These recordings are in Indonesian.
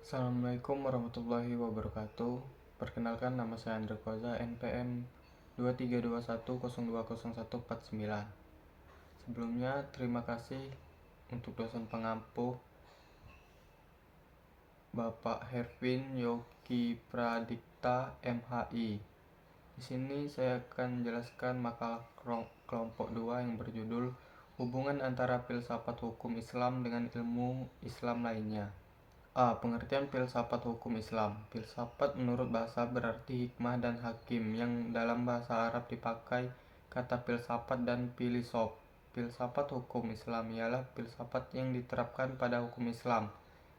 Assalamualaikum warahmatullahi wabarakatuh. Perkenalkan, nama saya Andre Koza, NPM 2321020149. Sebelumnya, terima kasih untuk dosen pengampu Bapak Hervin Yogi Pradipta, MHI. Di sini saya akan menjelaskan makalah kelompok 2 yang berjudul Hubungan antara filsafat hukum Islam dengan ilmu Islam lainnya. A. Pengertian filsafat hukum Islam. Filsafat menurut bahasa berarti hikmah dan hakim, yang dalam bahasa Arab dipakai kata filsafat dan filosof. Filsafat hukum Islam ialah filsafat yang diterapkan pada hukum Islam.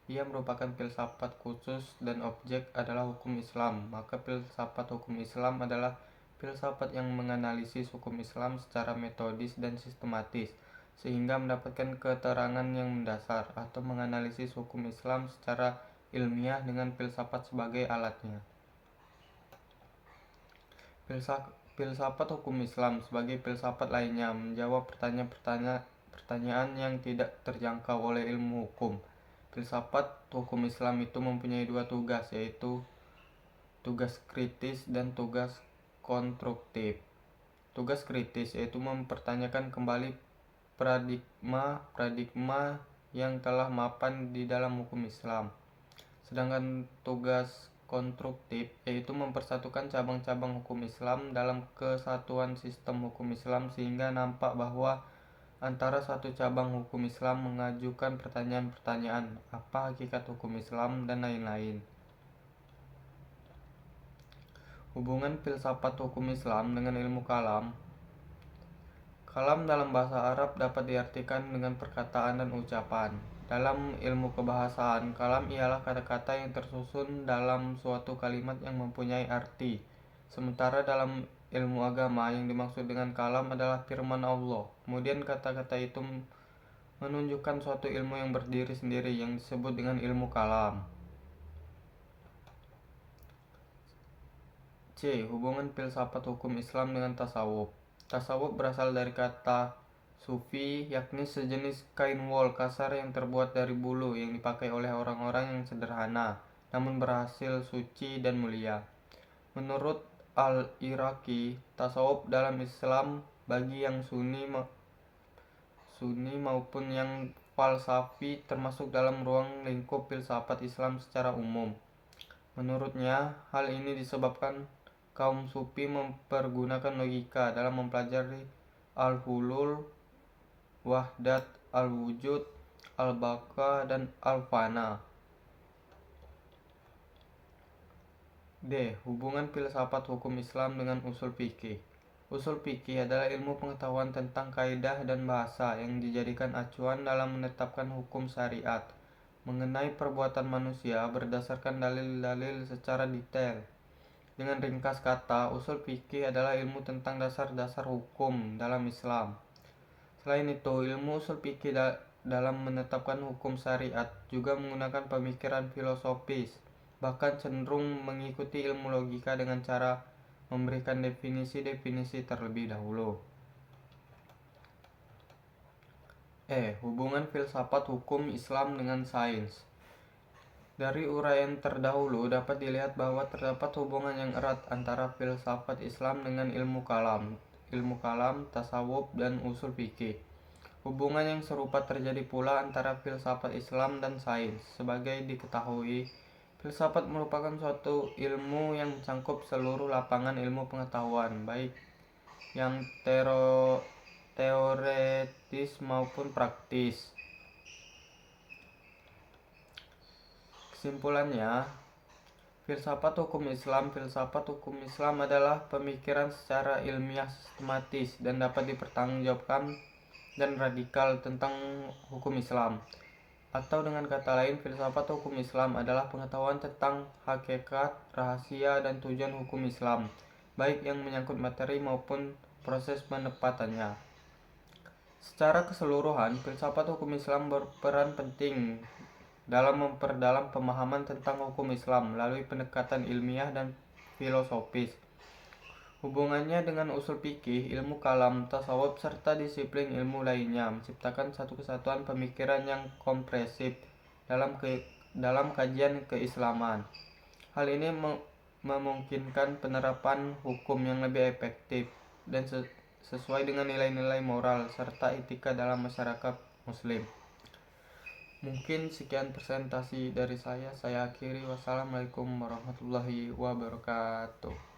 Ia merupakan filsafat khusus dan objek adalah hukum Islam. Maka filsafat hukum Islam adalah filsafat yang menganalisis hukum Islam secara metodis dan sistematis, sehingga mendapatkan keterangan yang mendasar, atau menganalisis hukum Islam secara ilmiah dengan filsafat sebagai alatnya. Filsafat hukum Islam sebagai filsafat lainnya menjawab pertanyaan yang tidak terjangkau oleh ilmu hukum. Filsafat hukum Islam itu mempunyai dua tugas, yaitu tugas kritis dan tugas konstruktif. Tugas kritis yaitu mempertanyakan kembali paradigma yang telah mapan di dalam hukum Islam. Sedangkan tugas konstruktif yaitu mempersatukan cabang-cabang hukum Islam dalam kesatuan sistem hukum Islam, sehingga nampak bahwa antara satu cabang hukum Islam mengajukan pertanyaan-pertanyaan apa hakikat hukum Islam dan lain-lain. Hubungan filsafat hukum Islam dengan ilmu kalam. Kalam dalam bahasa Arab dapat diartikan dengan perkataan dan ucapan. Dalam ilmu kebahasaan, kalam ialah kata-kata yang tersusun dalam suatu kalimat yang mempunyai arti. Sementara dalam ilmu agama, yang dimaksud dengan kalam adalah firman Allah. Kemudian kata-kata itu menunjukkan suatu ilmu yang berdiri sendiri yang disebut dengan ilmu kalam. C. Hubungan filsafat hukum Islam dengan tasawuf. Tasawuf berasal dari kata sufi, yakni sejenis kain wol kasar yang terbuat dari bulu yang dipakai oleh orang-orang yang sederhana, namun berhasil suci dan mulia. Menurut Al-Iraqi, tasawuf dalam Islam bagi yang Sunni maupun yang falsafi termasuk dalam ruang lingkup filsafat Islam secara umum. Menurutnya, hal ini disebabkan kaum sufi mempergunakan logika dalam mempelajari al-hulul, wahdat, al-wujud, al-baqa, dan al-fana. D. Hubungan filsafat hukum Islam dengan usul fikih. Usul fikih adalah ilmu pengetahuan tentang kaidah dan bahasa yang dijadikan acuan dalam menetapkan hukum syariat mengenai perbuatan manusia berdasarkan dalil-dalil secara detail. Dengan ringkas kata, usul fikih adalah ilmu tentang dasar-dasar hukum dalam Islam. Selain itu, ilmu usul fikih dalam menetapkan hukum syariat juga menggunakan pemikiran filosofis, bahkan cenderung mengikuti ilmu logika dengan cara memberikan definisi-definisi terlebih dahulu. E. Hubungan filsafat hukum Islam dengan sains. Dari uraian terdahulu dapat dilihat bahwa terdapat hubungan yang erat antara filsafat Islam dengan ilmu kalam, tasawuf, dan usul fikih. Hubungan yang serupa terjadi pula antara filsafat Islam dan sains. Sebagai diketahui, filsafat merupakan suatu ilmu yang mencangkup seluruh lapangan ilmu pengetahuan, baik yang teoretis maupun praktis. Kesimpulannya, filsafat hukum Islam adalah pemikiran secara ilmiah sistematis dan dapat dipertanggungjawabkan dan radikal tentang hukum Islam. Atau dengan kata lain, filsafat hukum Islam adalah pengetahuan tentang hakikat, rahasia, dan tujuan hukum Islam, baik yang menyangkut materi maupun proses penepatannya. Secara keseluruhan, filsafat hukum Islam berperan penting dalam memperdalam pemahaman tentang hukum Islam melalui pendekatan ilmiah dan filosofis. Hubungannya dengan usul fikih, ilmu kalam, tasawuf, serta disiplin ilmu lainnya menciptakan satu kesatuan pemikiran yang komprehensif dalam dalam kajian keislaman. Hal ini memungkinkan penerapan hukum yang lebih efektif dan sesuai dengan nilai-nilai moral serta etika dalam masyarakat muslim. Mungkin sekian presentasi dari saya akhiri. Wassalamualaikum warahmatullahi wabarakatuh.